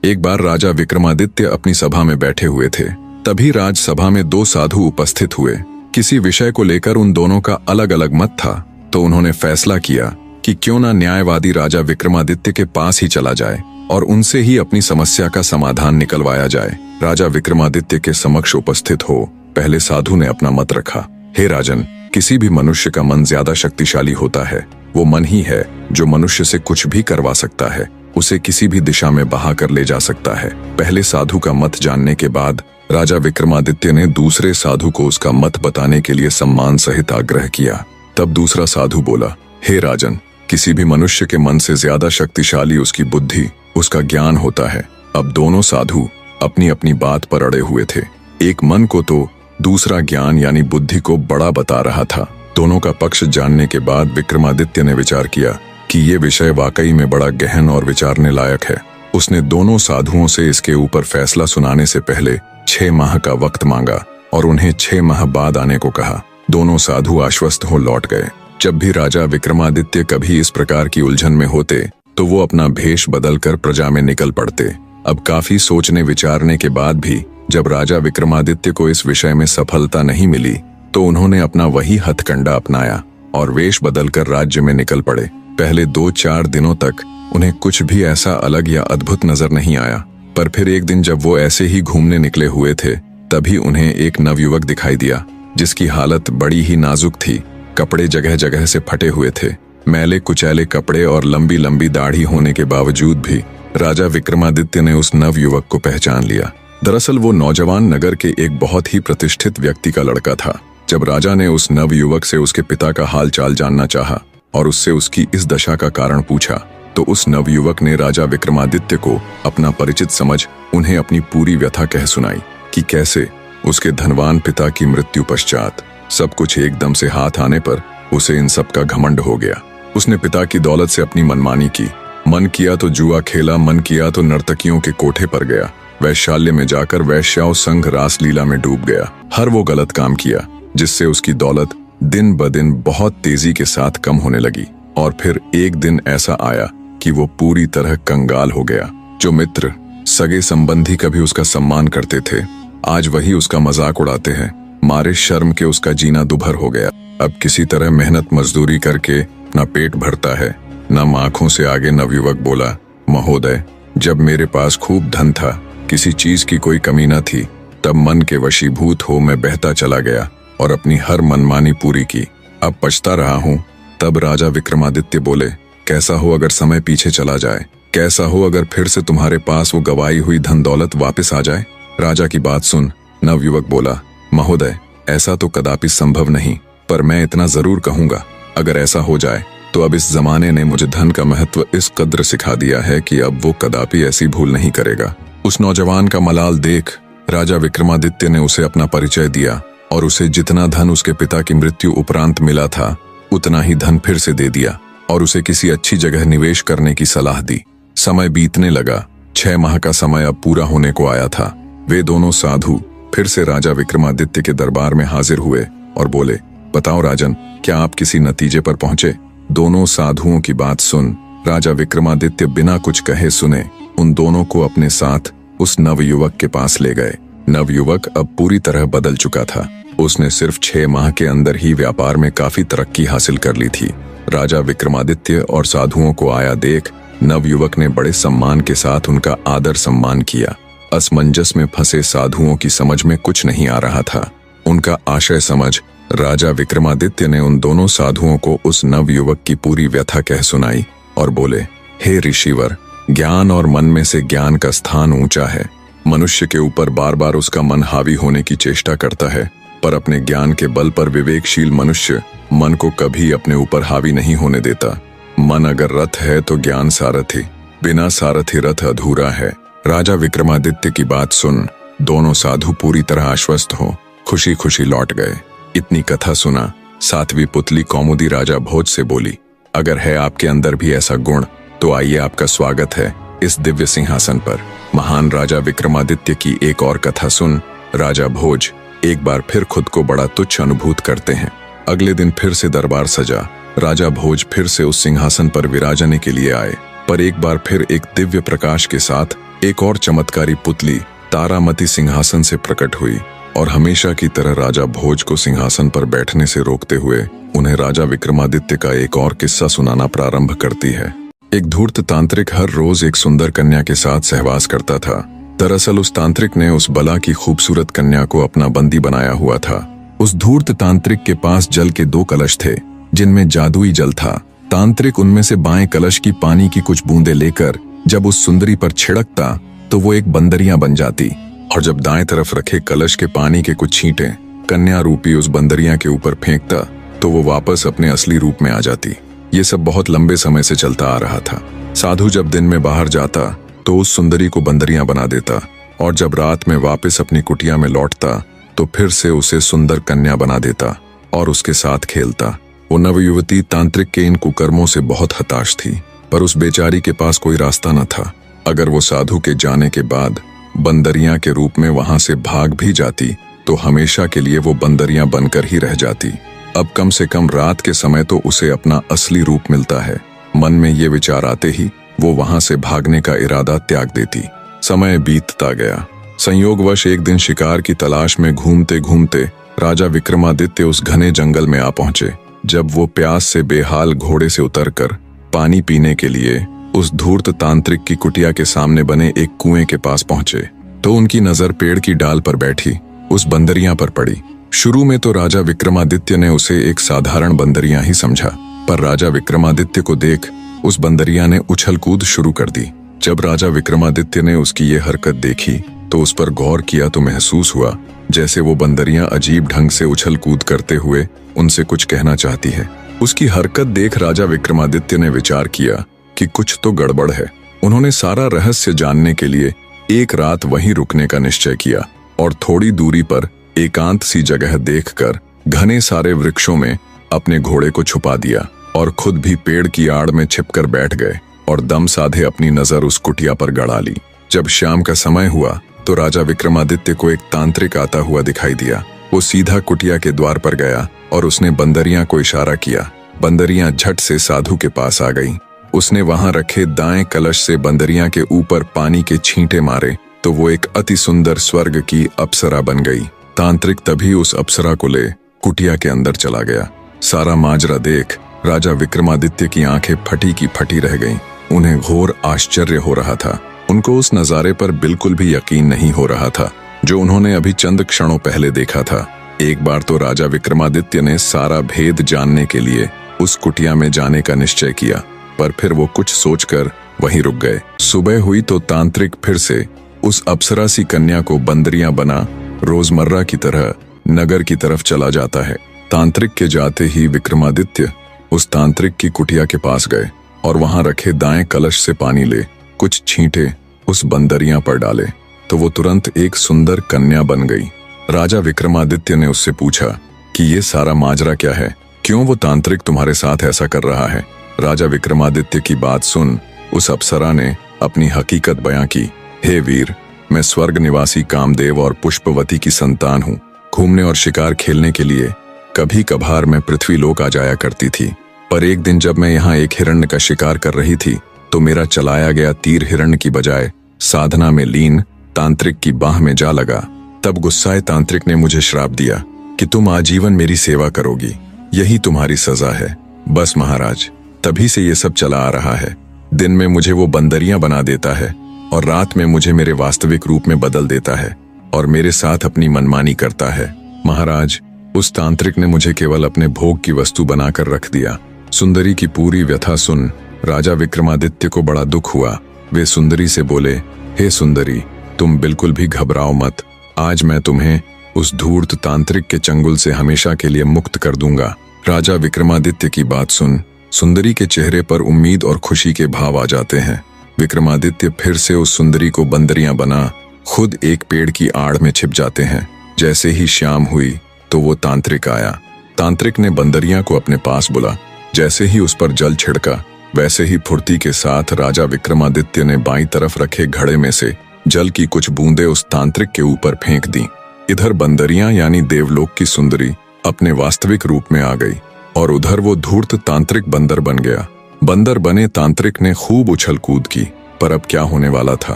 एक बार राजा विक्रमादित्य अपनी सभा में बैठे हुए थे। तभी राजसभा में दो साधु उपस्थित हुए। किसी विषय को लेकर उन दोनों का अलग अलग मत था, तो उन्होंने फैसला किया कि क्यों ना न्यायवादी राजा विक्रमादित्य के पास ही चला जाए और उनसे ही अपनी समस्या का समाधान निकलवाया जाए। राजा विक्रमादित्य के समक्ष उपस्थित हो पहले साधु ने अपना मत रखा। हे राजन, किसी भी मनुष्य का मन ज्यादा शक्तिशाली होता है। वो मन ही है जो मनुष्य से कुछ भी करवा सकता है, उसे किसी भी दिशा में बहा कर ले जा सकता है। पहले साधु का मत जानने के बाद राजा विक्रमादित्य ने दूसरे साधु को उसका मत बताने के लिए सम्मान सहित आग्रह किया। तब दूसरा साधु बोला, हे राजन, किसी भी मनुष्य के मन से ज्यादा शक्तिशाली उसकी बुद्धि, उसका ज्ञान होता है। अब दोनों साधु अपनी अपनी बात पर अड़े हुए थे। एक मन को तो दूसरा ज्ञान यानी बुद्धि को बड़ा बता रहा था। दोनों का पक्ष जानने के बाद विक्रमादित्य ने विचार किया कि ये विषय वाकई में बड़ा गहन और विचारने लायक है। उसने दोनों साधुओं से इसके ऊपर फैसला सुनाने से पहले 6 माह का वक्त मांगा और उन्हें 6 माह बाद आने को कहा। दोनों साधु आश्वस्त हो लौट गए। जब भी राजा विक्रमादित्य कभी इस प्रकार की उलझन में होते तो वो अपना भेष बदलकर प्रजा में निकल पड़ते। अब काफी सोचने विचारने के बाद भी जब राजा विक्रमादित्य को इस विषय में सफलता नहीं मिली तो उन्होंने अपना वही हथकंडा अपनाया और वेश बदलकर राज्य में निकल पड़े। पहले 2-4 दिनों तक उन्हें कुछ भी ऐसा अलग या अद्भुत नजर नहीं आया, पर फिर एक दिन जब वो ऐसे ही घूमने निकले हुए थे तभी उन्हें एक नवयुवक दिखाई दिया जिसकी हालत बड़ी ही नाजुक थी। कपड़े जगह जगह से फटे हुए थे। मैले कुचैले कपड़े और लंबी लंबी दाढ़ी होने के बावजूद भी राजा विक्रमादित्य ने उस नवयुवक को पहचान लिया। दरअसल वो नौजवान नगर के एक बहुत ही प्रतिष्ठित व्यक्ति का लड़का था। जब राजा ने उस नवयुवक से उसके पिता का हाल चाल जानना चाहा और उससे उसकी इस दशा का कारण पूछा तो उस नवयुवक ने राजा विक्रमादित्य को अपना परिचित समझ उन्हें अपनी पूरी व्यथा कह सुनाई कि कैसे उसके धनवान पिता की मृत्यु पश्चात सब कुछ एकदम से हाथ आने पर उसे इन सब का घमंड हो गया। उसने पिता की दौलत से अपनी मनमानी की। मन किया तो जुआ खेला, मन किया तो नर्तकियों के कोठे पर गया, वैश्यालय में जाकर वैश्याओं संग रासलीला में डूब गया। हर वो गलत काम किया जिससे उसकी दौलत दिन ब दिन बहुत तेजी के साथ कम होने लगी। और फिर एक दिन ऐसा आया कि वो पूरी तरह कंगाल हो गया। जो मित्र सगे संबंधी कभी उसका सम्मान करते थे आज वही उसका मजाक उड़ाते हैं। मारे शर्म के उसका जीना दुभर हो गया। अब किसी तरह मेहनत मजदूरी करके अपना पेट भरता है। न आंखों से आगे नवयुवक बोला, महोदय, जब मेरे पास खूब धन था, किसी चीज की कोई कमी न थी, तब मन के वशीभूत हो मैं बहता चला गया और अपनी हर मनमानी पूरी की। अब पछता रहा हूँ। तब राजा विक्रमादित्य बोले, कैसा हो अगर समय पीछे चला जाए, कैसा हो अगर फिर से तुम्हारे पास वो गवाई हुई धन दौलत वापस आ जाए। राजा की बात सुन नवयुवक बोला, महोदय, ऐसा तो कदापि संभव नहीं, पर मैं इतना जरूर कहूंगा, अगर ऐसा हो जाए तो अब इस जमाने ने मुझे धन का महत्व इस कद्र सिखा दिया है कि अब वो कदापि ऐसी भूल नहीं करेगा। उस नौजवान का मलाल देख राजा विक्रमादित्य ने उसे अपना परिचय दिया और उसे जितना धन उसके पिता की मृत्यु उपरांत मिला था उतना ही धन फिर से दे दिया और उसे किसी अच्छी जगह निवेश करने की सलाह दी। समय बीतने लगा। 6 माह का समय अब पूरा होने को आया था। वे दोनों साधु फिर से राजा विक्रमादित्य के दरबार में हाजिर हुए और बोले, बताओ राजन, क्या आप किसी नतीजे पर पहुंचे? दोनों साधुओं की बात सुन राजा विक्रमादित्य बिना कुछ कहे सुने उन दोनों को अपने साथ उस नवयुवक के पास ले गए। नवयुवक अब पूरी तरह बदल चुका था। उसने सिर्फ 6 माह के अंदर ही व्यापार में काफी तरक्की हासिल कर ली थी। राजा विक्रमादित्य और साधुओं को आया देख नवयुवक ने बड़े सम्मान के साथ उनका आदर सम्मान किया। असमंजस में फंसे साधुओं की समझ में कुछ नहीं आ रहा था। उनका आशय समझ राजा विक्रमादित्य ने उन दोनों साधुओं को उस नवयुवक की पूरी व्यथा कह सुनाई और बोले, हे ऋषिवर, ज्ञान और मन में से ज्ञान का स्थान ऊंचा है। मनुष्य के ऊपर बार बार उसका मन हावी होने की चेष्टा करता है, पर अपने ज्ञान के बल पर विवेकशील मनुष्य मन को कभी अपने ऊपर हावी नहीं होने देता। मन अगर रथ है तो ज्ञान सारथी, बिना सारथी रथ अधूरा है। राजा विक्रमादित्य की बात सुन दोनों साधु पूरी तरह आश्वस्त हो खुशी खुशी लौट गए। इतनी कथा सुना 7वीं पुतली कौमुदी राजा भोज से बोली, अगर है आपके अंदर भी ऐसा गुण तो आइए, आपका स्वागत है इस दिव्य सिंहासन पर। महान राजा विक्रमादित्य की एक और कथा सुन राजा भोज एक बार फिर खुद को बड़ा तुच्छ अनुभूत करते हैं। अगले दिन फिर से दरबार सजा। राजा भोज फिर से उस सिंहासन पर विराजने के लिए आए। पर एक बार फिर एक दिव्य प्रकाश के साथ एक और चमत्कारी पुतली तारामती सिंहासन से प्रकट हुई और हमेशा की तरह राजा भोज को सिंहासन पर बैठने से रोकते हुए उन्हें राजा विक्रमादित्य का एक और किस्सा सुनाना प्रारंभ करती है। एक धूर्त तांत्रिक हर रोज एक सुंदर कन्या के साथ सहवास करता था। दरअसल उस तांत्रिक ने उस बला की खूबसूरत कन्या को अपना बंदी बनाया हुआ था। उस धूर्त तांत्रिक के पास जल के 2 कलश थे जिनमें जादुई जल था। तांत्रिक उनमें से बाएं कलश की पानी की कुछ बूंदें लेकर जब उस सुंदरी पर छिड़कता तो वो एक बंदरिया बन जाती, और जब दाएं तरफ रखे कलश के पानी के कुछ छींटे कन्या रूपी उस बंदरिया के ऊपर फेंकता तो वो वापस अपने असली रूप में आ जाती। ये सब बहुत लंबे समय से चलता आ रहा था। साधु जब दिन में बाहर जाता तो उस सुंदरी को बंदरिया बना देता, और जब रात में वापस अपनी कुटिया में लौटता तो फिर से उसे सुंदर कन्या बना देता और उसके साथ खेलता। वो नवयुवती तांत्रिक के इन कुकर्मों से बहुत हताश थी, पर उस बेचारी के पास कोई रास्ता न था। अगर वो साधु के जाने के बाद बंदरिया के रूप में वहां से भाग भी जाती तो हमेशा के लिए वो बंदरिया बनकर ही रह जाती। अब कम से कम रात के समय तो उसे अपना असली रूप मिलता है। मन में ये विचार आते ही वो वहां से भागने का इरादा त्याग देती। समय बीतता गया। संयोगवश एक दिन शिकार की तलाश में घूमते घूमते राजा विक्रमादित्य उस घने जंगल में आ पहुंचे। जब वो प्यास से बेहाल घोड़े से उतरकर पानी पीने के लिए उस धूर्त तांत्रिक की कुटिया के सामने बने एक कुएं के पास पहुंचे तो उनकी नजर पेड़ की डाल पर बैठी उस बंदरिया पर पड़ी। शुरू में तो राजा विक्रमादित्य ने उसे एक साधारण बंदरिया ही समझा, पर राजा विक्रमादित्य को देख उस बंदरिया ने उछल कूद शुरू कर दी। जब राजा विक्रमादित्य ने उसकी ये हरकत देखी तो उस पर गौर किया तो महसूस हुआ जैसे वो बंदरिया अजीब ढंग से उछल कूद करते हुए उनसे कुछ कहना चाहती है। उसकी हरकत देख राजा विक्रमादित्य ने विचार किया कि कुछ तो गड़बड़ है। उन्होंने सारा रहस्य जानने के लिए एक रात वहीं रुकने का निश्चय किया और थोड़ी दूरी पर एकांत सी जगह देखकर घने सारे वृक्षों में अपने घोड़े को छुपा दिया और खुद भी पेड़ की आड़ में छिपकर बैठ गए और दम साधे अपनी नजर उस कुटिया पर गड़ा ली। जब शाम का समय हुआ तो राजा विक्रमादित्य को एक तांत्रिक आता हुआ दिखाई दिया। वो सीधा कुटिया के द्वार पर गया और उसने बंदरिया को इशारा किया। बंदरिया झट से साधु के पास आ गई। उसने वहां रखे दाएं कलश से बंदरिया के ऊपर पानी के छींटे मारे तो वो एक अति सुंदर स्वर्ग की अप्सरा बन गई। तांत्रिक तभी उस अप्सरा को ले कुटिया के अंदर चला गया। सारा माजरा देख राजा विक्रमादित्य की आंखें फटी की फटी रह गईं। उन्हें घोर आश्चर्य हो रहा था। उनको उस नजारे पर बिल्कुल भी यकीन नहीं हो रहा था जो उन्होंने अभी चंद क्षणों पहले देखा था। एक बार तो राजा विक्रमादित्य ने सारा भेद जानने के लिए उस कुटिया में जाने का निश्चय किया, पर फिर वो कुछ सोचकर वहीं रुक गए। सुबह हुई तो तांत्रिक फिर से उस अप्सरा सी कन्या को बंदरिया बना रोजमर्रा की तरह नगर की तरफ चला जाता है। तांत्रिक के जाते ही विक्रमादित्य उस तांत्रिक की कुटिया के पास गए और वहां रखे दाएं कलश से पानी ले कुछ छींटे उस बंदरिया पर डाले तो वो तुरंत एक सुंदर कन्या बन गई। राजा विक्रमादित्य ने उससे पूछा कि ये सारा माजरा क्या है, क्यों वो तांत्रिक तुम्हारे साथ ऐसा कर रहा है। राजा विक्रमादित्य की बात सुन उस अप्सरा ने अपनी हकीकत बयां की। हे वीर, मैं स्वर्ग निवासी कामदेव और पुष्पवती की संतान हूँ। घूमने और शिकार खेलने के लिए कभी कभार मैं पृथ्वी लोक आ जाया करती थी, पर एक दिन जब मैं यहाँ एक हिरण्य का शिकार कर रही थी तो मेरा चलाया गया तीर हिरण्य की बजाय साधना में लीन तांत्रिक की बाह में जा लगा। तब गुस्साए तांत्रिक ने मुझे श्राप दिया कि तुम आजीवन मेरी सेवा करोगी, यही तुम्हारी सजा है। बस महाराज, तभी से ये सब चला आ रहा है। दिन में मुझे वो बंदरिया बना देता है और रात में मुझे मेरे वास्तविक रूप में बदल देता है और मेरे साथ अपनी मनमानी करता है। महाराज, उस तांत्रिक ने मुझे केवल अपने भोग की वस्तु बनाकर रख दिया। सुंदरी की पूरी व्यथा सुन राजा विक्रमादित्य को बड़ा दुख हुआ। वे सुंदरी से बोले, हे सुंदरी, तुम बिल्कुल भी घबराओ मत। आज मैं तुम्हें उस धूर्त तांत्रिक के चंगुल से हमेशा के लिए मुक्त कर दूंगा। राजा विक्रमादित्य की बात सुन सुंदरी के चेहरे पर उम्मीद और खुशी के भाव आ जाते हैं। विक्रमादित्य फिर से उस सुंदरी को बंदरिया बना खुद एक पेड़ की आड़ में छिप जाते हैं। जैसे ही शाम हुई तो वो तांत्रिक आया। तांत्रिक ने बंदरिया को अपने पास बुला। जैसे ही उस पर जल छिड़का वैसे ही फुर्ती के साथ राजा विक्रमादित्य ने बाईं तरफ रखे घड़े में से जल की कुछ बूंदें उस तांत्रिक के ऊपर फेंक दी। इधर बंदरिया यानी देवलोक की सुंदरी अपने वास्तविक रूप में आ गई और उधर वो धूर्त तांत्रिक बंदर बन गया। बंदर बने तांत्रिक ने खूब उछल कूद की, पर अब क्या होने वाला था।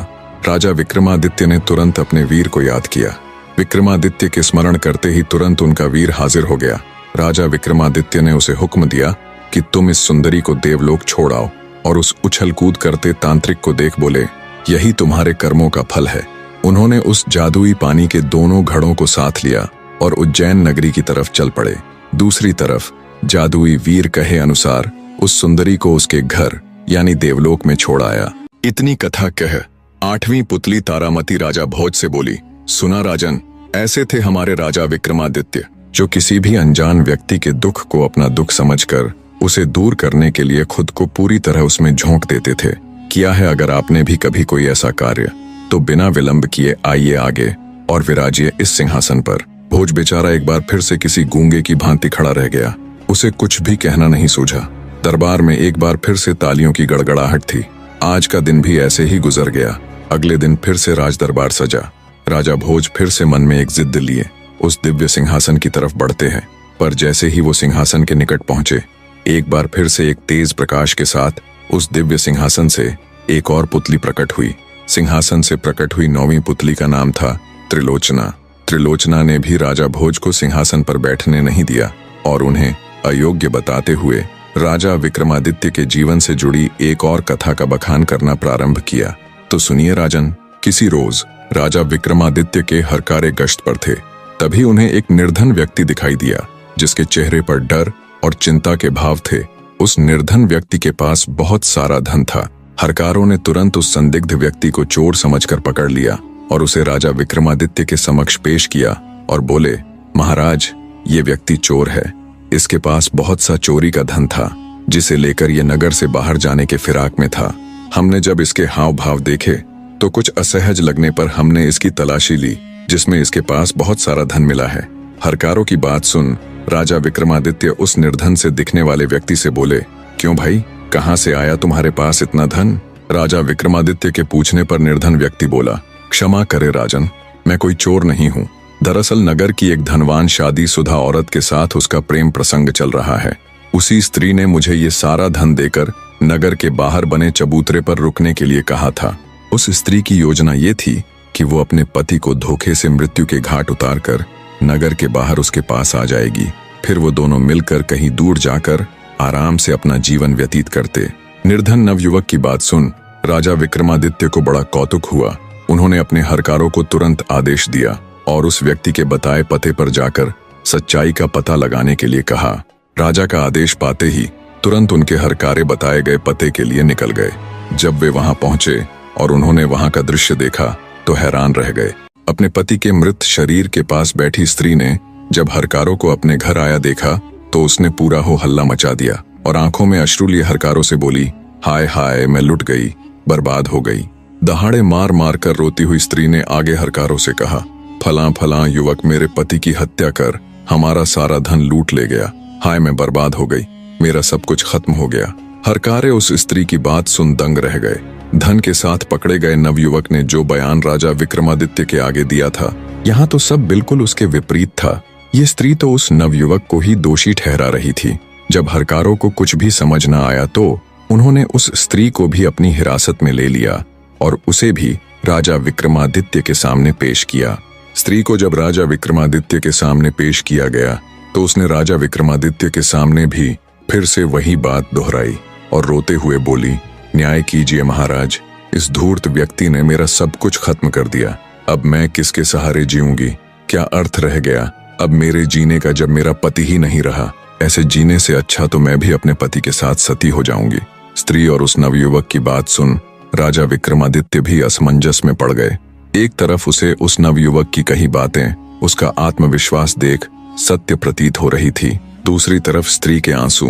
राजा विक्रमादित्य ने तुरंत अपने वीर को याद किया। विक्रमादित्य के स्मरण करते ही तुरंत उनका वीर हाजिर हो गया। राजा विक्रमादित्य ने उसे हुक्म दिया कि तुम इस सुंदरी को देवलोक छोड़ आओ, और उस उछल कूद करते तांत्रिक को देख बोले, यही तुम्हारे कर्मों का फल है। उन्होंने उस जादुई पानी के दोनों घड़ों को साथ लिया और उज्जैन नगरी की तरफ चल पड़े। दूसरी तरफ जादुई वीर कहे अनुसार उस सुंदरी को उसके घर यानी देवलोक में छोड़ आया। इतनी कथा कह 8वीं पुतली तारामती राजा भोज से बोली, सुना राजन, ऐसे थे हमारे राजा विक्रमादित्य, जो किसी भी अनजान व्यक्ति के दुख को अपना दुख समझकर उसे दूर करने के लिए खुद को पूरी तरह उसमें झोंक देते थे। किया है अगर आपने भी कभी कोई ऐसा कार्य, तो बिना विलंब किए आइए आगे और विराजिए इस सिंहासन पर। भोज बेचारा एक बार फिर से किसी गूंगे की भांति खड़ा रह गया। उसे कुछ भी कहना नहीं सूझा। दरबार में एक बार फिर से तालियों की गड़गड़ाहट थी। आज का दिन भी ऐसे ही गुजर गया। अगले दिन फिर से राज दरबार सजा। राजा भोज फिर से मन में एक जिद लिए उस दिव्य सिंहासन की तरफ बढ़ते हैं, पर जैसे ही वो सिंहासन के निकट पहुंचे, एक बार फिर से एक तेज प्रकाश के साथ उस दिव्य सिंहासन से एक और पुतली प्रकट हुई। सिंहासन से प्रकट हुई 9वीं पुतली का नाम था त्रिलोचना। त्रिलोचना ने भी राजा भोज को सिंहासन पर बैठने नहीं दिया और उन्हें अयोग्य बताते हुए राजा विक्रमादित्य के जीवन से जुड़ी एक और कथा का बखान करना प्रारंभ किया। तो सुनिए राजन, किसी रोज राजा विक्रमादित्य के हरकारे गश्त पर थे। तभी उन्हें एक निर्धन व्यक्ति दिखाई दिया, जिसके चेहरे पर डर और चिंता के भाव थे। उस निर्धन व्यक्ति के पास बहुत सारा धन था। हरकारों ने तुरंत उस संदिग्ध व्यक्ति को चोर समझकर पकड़ लिया और उसे राजा विक्रमादित्य के समक्ष पेश किया और बोले, महाराज, ये व्यक्ति चोर है। इसके पास बहुत सा चोरी का धन था, जिसे लेकर ये नगर से बाहर जाने के फिराक में था। हमने जब इसके हाव भाव देखे तो कुछ असहज लगने पर हमने इसकी तलाशी ली, जिसमें इसके पास बहुत सारा धन मिला है। हरकारों की बात सुन राजा विक्रमादित्य उस निर्धन से दिखने वाले व्यक्ति से बोले, क्यों भाई, कहाँ से आया तुम्हारे पास इतना धन? राजा विक्रमादित्य के पूछने पर निर्धन व्यक्ति बोला, क्षमा करे राजन, मैं कोई चोर नहीं हूँ। दरअसल नगर की एक धनवान शादीशुदा औरत के साथ उसका प्रेम प्रसंग चल रहा है। उसी स्त्री ने मुझे ये सारा धन देकर नगर के बाहर बने चबूतरे पर रुकने के लिए कहा था। उस स्त्री की योजना ये थी कि वो अपने पति को धोखे से मृत्यु के घाट उतारकर नगर के बाहर उसके पास आ जाएगी। फिर वो दोनों मिलकर कहीं दूर जाकर आराम से अपना जीवन व्यतीत करते। निर्धन नवयुवक की बात सुन राजा विक्रमादित्य को बड़ा कौतुक हुआ। उन्होंने अपने हरकारों को तुरंत आदेश दिया और उस व्यक्ति के बताए पते पर जाकर सच्चाई का पता लगाने के लिए कहा। राजा का आदेश पाते ही तुरंत उनके हरकारे बताए गए पते के लिए निकल गए। जब वे वहां पहुंचे और उन्होंने वहां का दृश्य देखा तो हैरान रह गए। अपने पति के मृत शरीर के पास बैठी स्त्री ने जब हरकारों को अपने घर आया देखा तो उसने पूरा हो हल्ला मचा दिया और आंखों में अश्रु लिए हरकारों से बोली, हाय हाय, मैं लुट गई, बर्बाद हो गई। दहाड़े मार मार कर रोती हुई स्त्री ने आगे हरकारों से कहा, फलां फलां युवक मेरे पति की हत्या कर हमारा सारा धन लूट ले गया। हाय, मैं बर्बाद हो गई, मेरा सब कुछ खत्म हो गया। हरकारे उस स्त्री की बात सुन दंग रह गए। धन के साथ पकड़े गए नवयुवक ने जो बयान राजा विक्रमादित्य के आगे दिया था, यहाँ तो सब बिल्कुल उसके विपरीत था। ये स्त्री तो उस नवयुवक को ही दोषी ठहरा रही थी। जब हरकारों को कुछ भी समझ न आया तो उन्होंने उस स्त्री को भी अपनी हिरासत में ले लिया और उसे भी राजा विक्रमादित्य के सामने पेश किया। स्त्री को जब राजा विक्रमादित्य के सामने पेश किया गया तो उसने राजा विक्रमादित्य के सामने भी फिर से वही बात दोहराई और रोते हुए बोली, न्याय कीजिए महाराज, इस धूर्त व्यक्ति ने मेरा सब कुछ खत्म कर दिया। अब मैं किसके सहारे जीऊंगी? क्या अर्थ रह गया अब मेरे जीने का जब मेरा पति ही नहीं रहा? ऐसे जीने से अच्छा तो मैं भी अपने पति के साथ सती हो जाऊंगी। स्त्री और उस नवयुवक की बात सुन राजा विक्रमादित्य भी असमंजस में पड़ गए। एक तरफ उसे उस नवयुवक की कही बातें, उसका आत्मविश्वास देख सत्य प्रतीत हो रही थी, दूसरी तरफ स्त्री के आंसू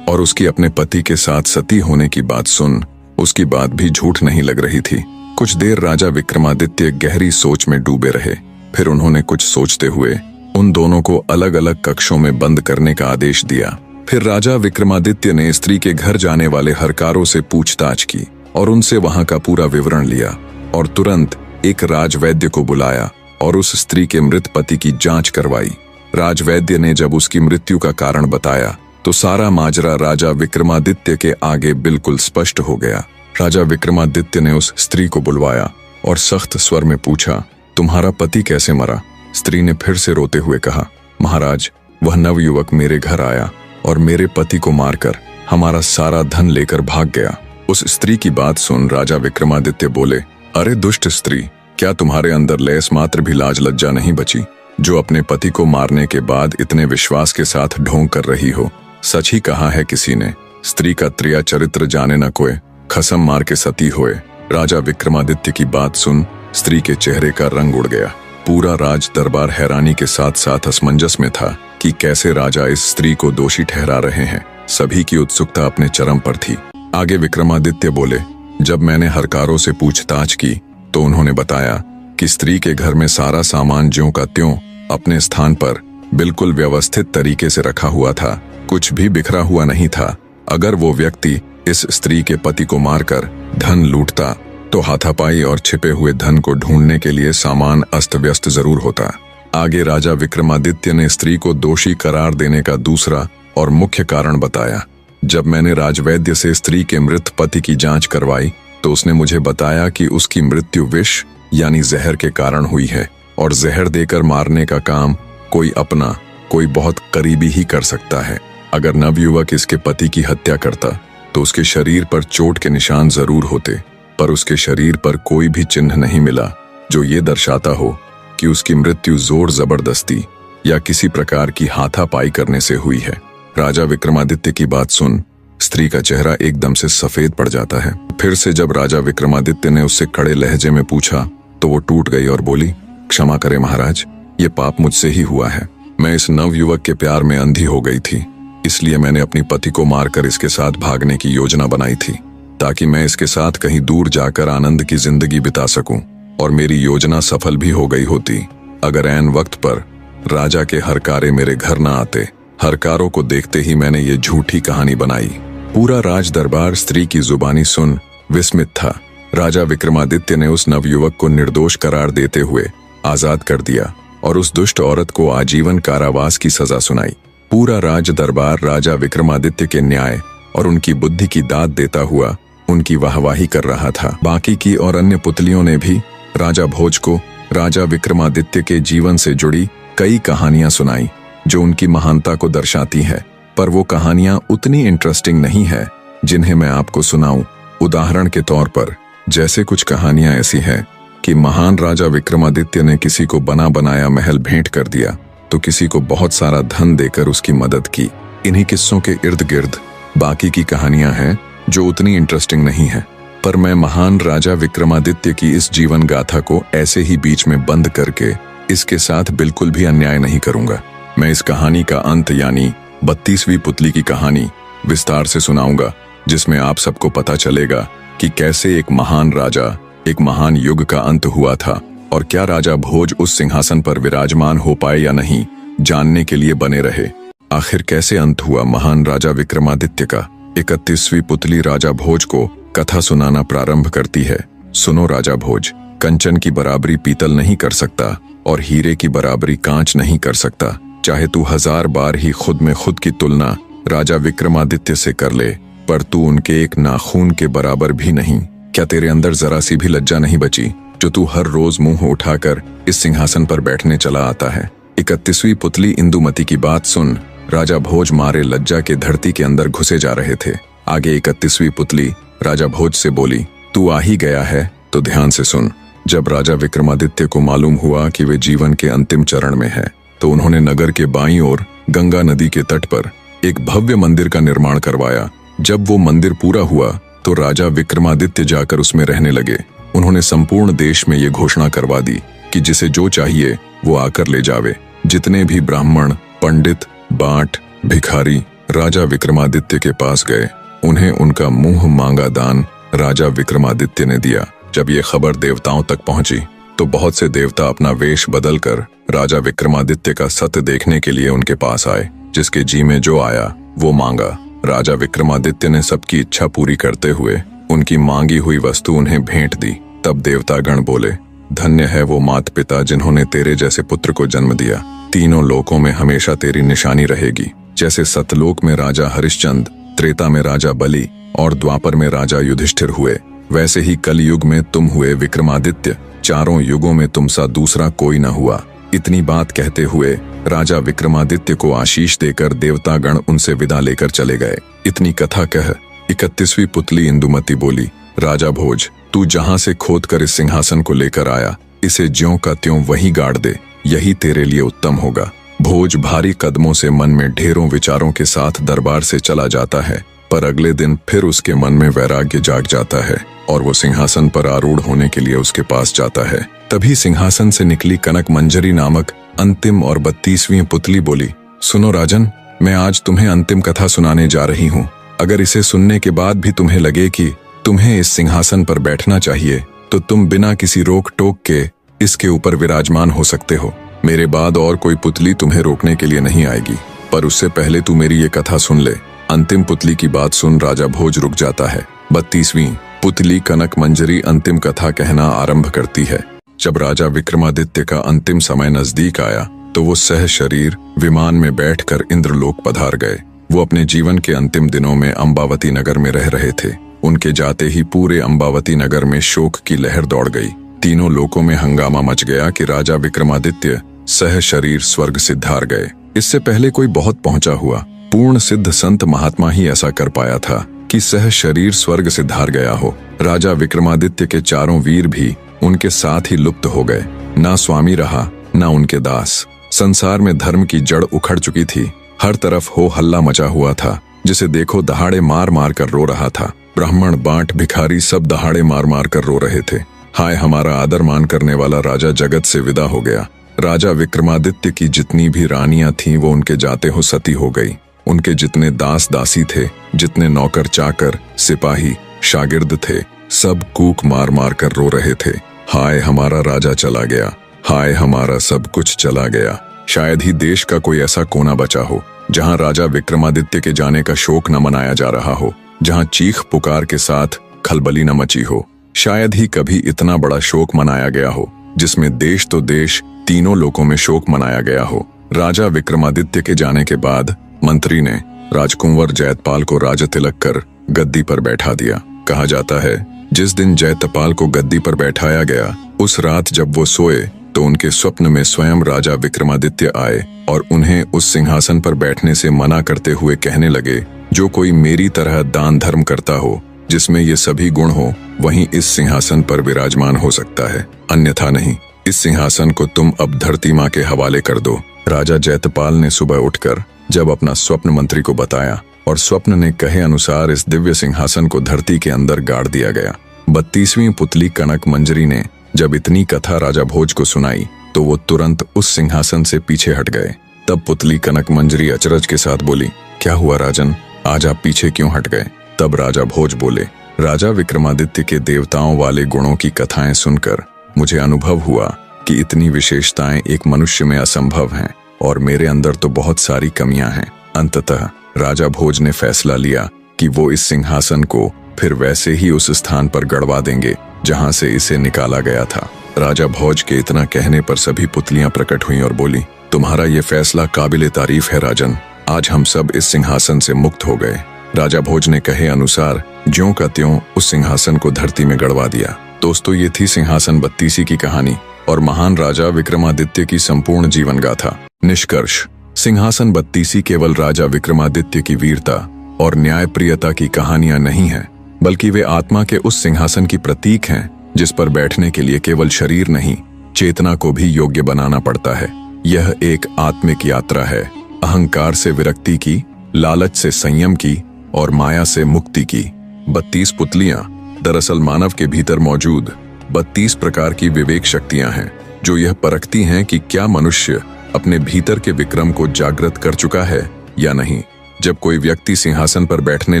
और उसकी अपने पति के साथ सती होने की बात सुन उसकी बात भी झूठ नहीं लग रही थी। कुछ देर राजा विक्रमादित्य गहरी सोच में डूबे रहे। फिर उन्होंने कुछ सोचते हुए उन दोनों को अलग अलग कक्षों में बंद करने का आदेश दिया। फिर राजा विक्रमादित्य ने स्त्री के घर जाने वाले हरकारों से पूछताछ की और उनसे वहां का पूरा विवरण लिया और तुरंत एक राजवैद्य को बुलाया और उस स्त्री के मृत पति की जांच करवाई। राजवैद्य ने जब उसकी मृत्यु का कारण बताया तो सारा माजरा राजा विक्रमादित्य के आगे बिल्कुल स्पष्ट हो गया। राजा विक्रमादित्य ने उस स्त्री को बुलवाया और सख्त स्वर में पूछा, तुम्हारा पति कैसे मरा? स्त्री ने फिर से रोते हुए कहा, महाराज, वह नवयुवक मेरे घर आया और मेरे पति को मारकर हमारा सारा धन लेकर भाग गया। उस स्त्री की बात सुन राजा विक्रमादित्य बोले, अरे दुष्ट स्त्री, क्या तुम्हारे अंदर लेस मात्र भी लाज लज्जा नहीं बची, जो अपने पति को मारने के बाद इतने विश्वास के साथ ढोंग कर रही हो? सच ही कहा है किसी ने, स्त्री का त्रिया चरित्र जाने न कोई, खसम मार के सती होए। राजा विक्रमादित्य की बात सुन स्त्री के चेहरे का रंग उड़ गया। पूरा राज दरबार हैरानी के साथ साथ असमंजस में था कि कैसे राजा इस स्त्री को दोषी ठहरा रहे हैं। सभी की उत्सुकता अपने चरम पर थी। आगे विक्रमादित्य बोले, जब मैंने हरकारों से पूछताछ की तो उन्होंने बताया कि स्त्री के घर में सारा सामान ज्यों का त्यों अपने स्थान पर बिल्कुल व्यवस्थित तरीके से रखा हुआ था, कुछ भी बिखरा हुआ नहीं था। अगर वो व्यक्ति इस स्त्री के पति को मारकर धन लूटता तो हाथापाई और छिपे हुए धन को ढूंढने के लिए सामान अस्त व्यस्त जरूर होता। आगे राजा विक्रमादित्य ने स्त्री को दोषी करार देने का दूसरा और मुख्य कारण बताया। जब मैंने राजवैद्य से स्त्री के मृत पति की जांच करवाई तो उसने मुझे बताया कि उसकी मृत्यु विष यानी जहर के कारण हुई है और जहर देकर मारने का काम कोई अपना, कोई बहुत करीबी ही कर सकता है। अगर नवयुवक इसके पति की हत्या करता तो उसके शरीर पर चोट के निशान जरूर होते, पर उसके शरीर पर कोई भी चिन्ह नहीं मिला जो ये दर्शाता हो कि उसकी मृत्यु जोर जबरदस्ती या किसी प्रकार की हाथापाई करने से हुई है। राजा विक्रमादित्य की बात सुन स्त्री का चेहरा एकदम से सफेद पड़ जाता है। फिर से जब राजा विक्रमादित्य ने उससे कड़े लहजे में पूछा तो वो टूट गई और बोली, क्षमा करे महाराज, ये पाप मुझसे ही हुआ है। मैं इस नवयुवक के प्यार में अंधी हो गई थी, इसलिए मैंने अपनी पति को मारकर इसके साथ भागने की योजना बनाई थी ताकि मैं इसके साथ कहीं दूर जाकर आनंद की जिंदगी बिता सकूं, और मेरी योजना सफल भी हो गई होती अगर ऐन वक्त पर राजा के हरकारे मेरे घर न आते। हरकारों को देखते ही मैंने ये झूठी कहानी बनाई। पूरा राज दरबार स्त्री की जुबानी सुन विस्मित था। राजा विक्रमादित्य ने उस नवयुवक को निर्दोष करार देते हुए आजाद कर दिया और उस दुष्ट औरत को आजीवन कारावास की सजा सुनाई। पूरा राज दरबार राजा विक्रमादित्य के न्याय और उनकी बुद्धि की दाद देता हुआ उनकी वाहवाही कर रहा था। बाकी की और अन्य पुतलियों ने भी राजा भोज को राजा विक्रमादित्य के जीवन से जुड़ी कई कहानियां सुनाई जो उनकी महानता को दर्शाती है, पर वो कहानियां उतनी इंटरेस्टिंग नहीं है जिन्हें मैं आपको सुनाऊं। उदाहरण के तौर पर जैसे कुछ कहानियां ऐसी हैं कि महान राजा विक्रमादित्य ने किसी को बना बनाया महल भेंट कर दिया तो किसी को बहुत सारा धन देकर उसकी मदद की। इन्हीं किस्सों के इर्द गिर्द बाकी की कहानियां हैं जो उतनी इंटरेस्टिंग नहीं है, पर मैं महान राजा विक्रमादित्य की इस जीवन गाथा को ऐसे ही बीच में बंद करके इसके साथ बिल्कुल भी अन्याय नहीं करूंगा। मैं इस कहानी का अंत यानी 32वीं पुतली की कहानी विस्तार से सुनाऊंगा, जिसमें आप सबको पता चलेगा कि कैसे एक महान राजा, एक महान युग का अंत हुआ था और क्या राजा भोज उस सिंहासन पर विराजमान हो पाए या नहीं, जानने के लिए बने रहे। आखिर कैसे अंत हुआ महान राजा विक्रमादित्य का। 31वीं पुतली राजा भोज को कथा सुनाना प्रारंभ करती है। सुनो राजा भोज, कंचन की बराबरी पीतल नहीं कर सकता और हीरे की बराबरी कांच नहीं कर सकता। चाहे तू 1000 बार ही खुद में खुद की तुलना राजा विक्रमादित्य से कर ले, पर तू उनके एक नाखून के बराबर भी नहीं। क्या तेरे अंदर जरा सी भी लज्जा नहीं बची जो तू हर रोज मुंह उठाकर इस सिंहासन पर बैठने चला आता है। 31वीं पुतली इंदुमती की बात सुन राजा भोज मारे लज्जा के धरती के अंदर घुसे जा रहे थे। आगे 31वीं पुतली राजा भोज से बोली, तू आ ही गया है तो ध्यान से सुन। जब राजा विक्रमादित्य को मालूम हुआ कि वे जीवन के अंतिम चरण में है तो उन्होंने नगर के बाईं ओर गंगा नदी के तट पर एक भव्य मंदिर का निर्माण करवाया। जब वो मंदिर पूरा हुआ तो राजा विक्रमादित्य जाकर उसमें रहने लगे। उन्होंने संपूर्ण देश में ये घोषणा करवा दी कि जिसे जो चाहिए वो आकर ले जावे। जितने भी ब्राह्मण, पंडित, बाट, भिखारी राजा विक्रमादित्य के पास गए, उन्हें उनका मुंह मांगा दान राजा विक्रमादित्य ने दिया। जब ये खबर देवताओं तक पहुंची तो बहुत से देवता अपना वेश बदलकर राजा विक्रमादित्य का सत्य देखने के लिए उनके पास आए। जिसके जी में जो आया वो मांगा। राजा विक्रमादित्य ने सबकी इच्छा पूरी करते हुए उनकी मांगी हुई वस्तु उन्हें भेंट दी। तब देवतागण बोले, धन्य है वो माता पिता जिन्होंने तेरे जैसे पुत्र को जन्म दिया। तीनों लोकों में हमेशा तेरी निशानी रहेगी। जैसे सतलोक में राजा हरिश्चंद्र, त्रेता में राजा बलि और द्वापर में राजा युधिष्ठिर हुए, वैसे ही कलयुग में तुम हुए विक्रमादित्य। चारों युगों में तुम सा दूसरा कोई न हुआ। इतनी बात कहते हुए राजा विक्रमादित्य को आशीष देकर देवतागण उनसे विदा लेकर चले गए। इतनी कथा कह 31वीं पुतली इंदुमती बोली, राजा भोज, तू जहां से खोद कर इस सिंहासन को लेकर आया, इसे ज्यों का त्यों वहीं गाड़ दे, यही तेरे लिए उत्तम होगा। भोज भारी कदमों से मन में ढेरों विचारों के साथ दरबार से चला जाता है, पर अगले दिन फिर उसके मन में वैराग्य जाग जाता है और वो सिंहासन पर आरूढ़ होने के लिए उसके पास जाता है। तभी सिंहासन से निकली कनक मंजरी नामक अंतिम और 32वीं पुतली बोली, सुनो राजन, मैं आज तुम्हें अंतिम कथा सुनाने जा रही हूँ। अगर इसे सुनने के बाद भी तुम्हें लगे कि तुम्हें इस सिंहासन पर बैठना चाहिए, तो तुम बिना किसी रोक टोक के इसके ऊपर विराजमान हो सकते हो। मेरे बाद और कोई पुतली तुम्हें रोकने के लिए नहीं आएगी, पर उससे पहले तू मेरी ये कथा सुन ले। अंतिम पुतली की बात सुन राजा भोज रुक जाता है। 32वीं पुतली कनक मंजरी अंतिम कथा कहना आरंभ करती है। जब राजा विक्रमादित्य का अंतिम समय नजदीक आया तो वो सह शरीर विमान में बैठकर इंद्रलोक पधार गए। वो अपने जीवन के अंतिम दिनों में अम्बावती नगर में रह रहे थे। उनके जाते ही पूरे अम्बावती नगर में शोक की लहर दौड़ गई। तीनों लोकों में हंगामा मच गया कि राजा विक्रमादित्य सह शरीर स्वर्ग सिद्धार गए। इससे पहले कोई बहुत पहुंचा हुआ पूर्ण सिद्ध संत महात्मा ही ऐसा कर पाया था कि सह शरीर स्वर्ग सिद्धार गया हो। राजा विक्रमादित्य के चारों वीर भी उनके साथ ही लुप्त हो गए। ना स्वामी रहा, ना उनके दास। संसार में धर्म की जड़ उखड़ चुकी थी। हर तरफ हो हल्ला मचा हुआ था। जिसे देखो दहाड़े मार मार कर रो रहा था। ब्राह्मण, बांट, भिखारी सब दहाड़े मार मार कर रो रहे थे। हाय, हमारा आदर मान करने वाला राजा जगत से विदा हो गया। राजा विक्रमादित्य की जितनी भी रानियां थीं वो उनके जाते हो सती हो गई। उनके जितने दास दासी थे, जितने नौकर चाकर, सिपाही, शागिर्द थे, सब कूक मार मार कर रो रहे थे। हाय, हमारा राजा चला गया। हाय, हमारा सब कुछ चला गया। शायद ही देश का कोई ऐसा कोना बचा हो जहां राजा विक्रमादित्य के जाने का शोक न मनाया जा रहा हो, जहां चीख पुकार के साथ खलबली न मची हो। शायद ही कभी इतना बड़ा शोक मनाया गया हो जिसमें देश तो देश, तीनों लोकों में शोक मनाया गया हो। राजा विक्रमादित्य के जाने के बाद मंत्री ने राजकुंवर जयतपाल को राज तिलक कर गद्दी पर बैठा दिया। कहा जाता है जिस दिन जयतपाल को गद्दी पर बैठाया गया, उस रात जब वो सोए तो उनके स्वप्न में स्वयं राजा विक्रमादित्य आए और उन्हें उस सिंहासन पर बैठने से मना करते हुए कहने लगे, जो कोई मेरी तरह दान धर्म करता हो, जिसमें ये सभी गुण हो, वहीं इस सिंहासन पर विराजमान हो सकता है, अन्यथा नहीं। इस सिंहासन को तुम अब धरती माँ के हवाले कर दो। राजा जयतपाल ने सुबह उठकर जब अपना स्वप्न मंत्री को बताया और स्वप्न ने कहे अनुसार इस दिव्य सिंहासन को धरती के अंदर गाड़ दिया गया। 32वीं पुतली कनक मंजरी ने जब इतनी कथा राजा भोज को सुनाई तो वो तुरंत उस सिंहासन से पीछे हट गए। तब पुतली कनक मंजरी अचरज के साथ बोली, क्या हुआ राजन, आज आप पीछे क्यों हट गए? तब राजा भोज बोले, राजा विक्रमादित्य के देवताओं वाले गुणों की कथाएं सुनकर मुझे अनुभव हुआ कि इतनी विशेषताएं एक मनुष्य में असंभव हैं और मेरे अंदर तो बहुत सारी कमियां हैं। अंततः राजा भोज ने फैसला लिया कि वो इस सिंहासन को फिर वैसे ही उस स्थान पर गड़वा देंगे जहां से इसे निकाला गया था। राजा भोज के इतना कहने पर सभी पुतलियां प्रकट हुईं और बोली, तुम्हारा ये फैसला काबिले तारीफ है राजन, आज हम सब इस सिंहासन से मुक्त हो गए। राजा भोज ने कहे अनुसार ज्यों का त्यों उस सिंहासन को धरती में गड़वा दिया। दोस्तों, ये थी सिंहासन 32 की कहानी और महान राजा विक्रमादित्य की संपूर्ण जीवन गाथा। निष्कर्ष, सिंहासन 32 केवल राजा विक्रमादित्य की वीरता और न्यायप्रियता की कहानियां नहीं हैं, बल्कि वे आत्मा के उस सिंहासन की प्रतीक हैं जिस पर बैठने के लिए केवल शरीर नहीं, चेतना को भी योग्य बनाना पड़ता है। यह एक आत्मिक यात्रा है, अहंकार से विरक्ति की, लालच से संयम की और माया से मुक्ति की। 32 पुतलियां दरअसल मानव के भीतर मौजूद 32 प्रकार की विवेक शक्तियां हैं जो यह परखती हैं कि क्या मनुष्य अपने भीतर के विक्रम को जागृत कर चुका है या नहीं। जब कोई व्यक्ति सिंहासन पर बैठने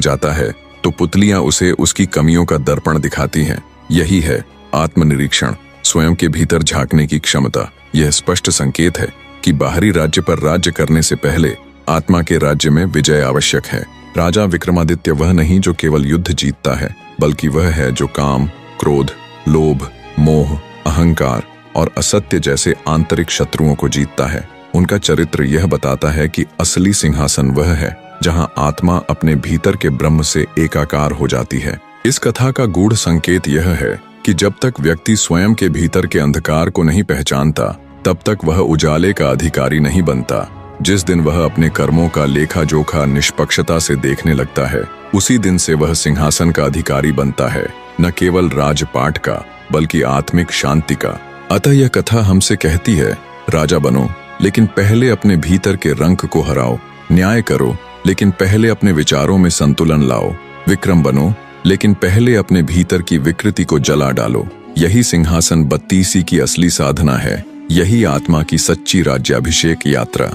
जाता है तो पुतलियां उसे उसकी कमियों का दर्पण दिखाती हैं। यही है आत्मनिरीक्षण, स्वयं के भीतर झांकने की क्षमता। यह स्पष्ट संकेत है कि बाहरी राज्य पर राज्य करने से पहले आत्मा के राज्य में विजय आवश्यक है। राजा विक्रमादित्य वह नहीं जो केवल युद्ध जीतता है, बल्कि वह है जो काम, क्रोध, लोभ, मोह, अहंकार और असत्य जैसे आंतरिक शत्रुओं को जीतता है। उनका चरित्र यह बताता है कि असली सिंहासन वह है जहां आत्मा अपने भीतर के ब्रह्म से एकाकार हो जाती है। इस कथा का गूढ़ संकेत यह है कि जब तक व्यक्ति स्वयं के भीतर के अंधकार को नहीं पहचानता, तब तक वह उजाले का अधिकारी नहीं बनता। जिस दिन वह अपने कर्मों का लेखा जोखा निष्पक्षता से देखने लगता है, उसी दिन से वह सिंहासन का अधिकारी बनता है, न केवल राजपाट का बल्कि आत्मिक शांति का। अतः यह कथा हमसे कहती है, राजा बनो लेकिन पहले अपने भीतर के रंक को हराओ, न्याय करो लेकिन पहले अपने विचारों में संतुलन लाओ, विक्रम बनो लेकिन पहले अपने भीतर की विकृति को जला डालो। यही सिंहासन 32 की असली साधना है, यही आत्मा की सच्ची राज्याभिषेक यात्रा।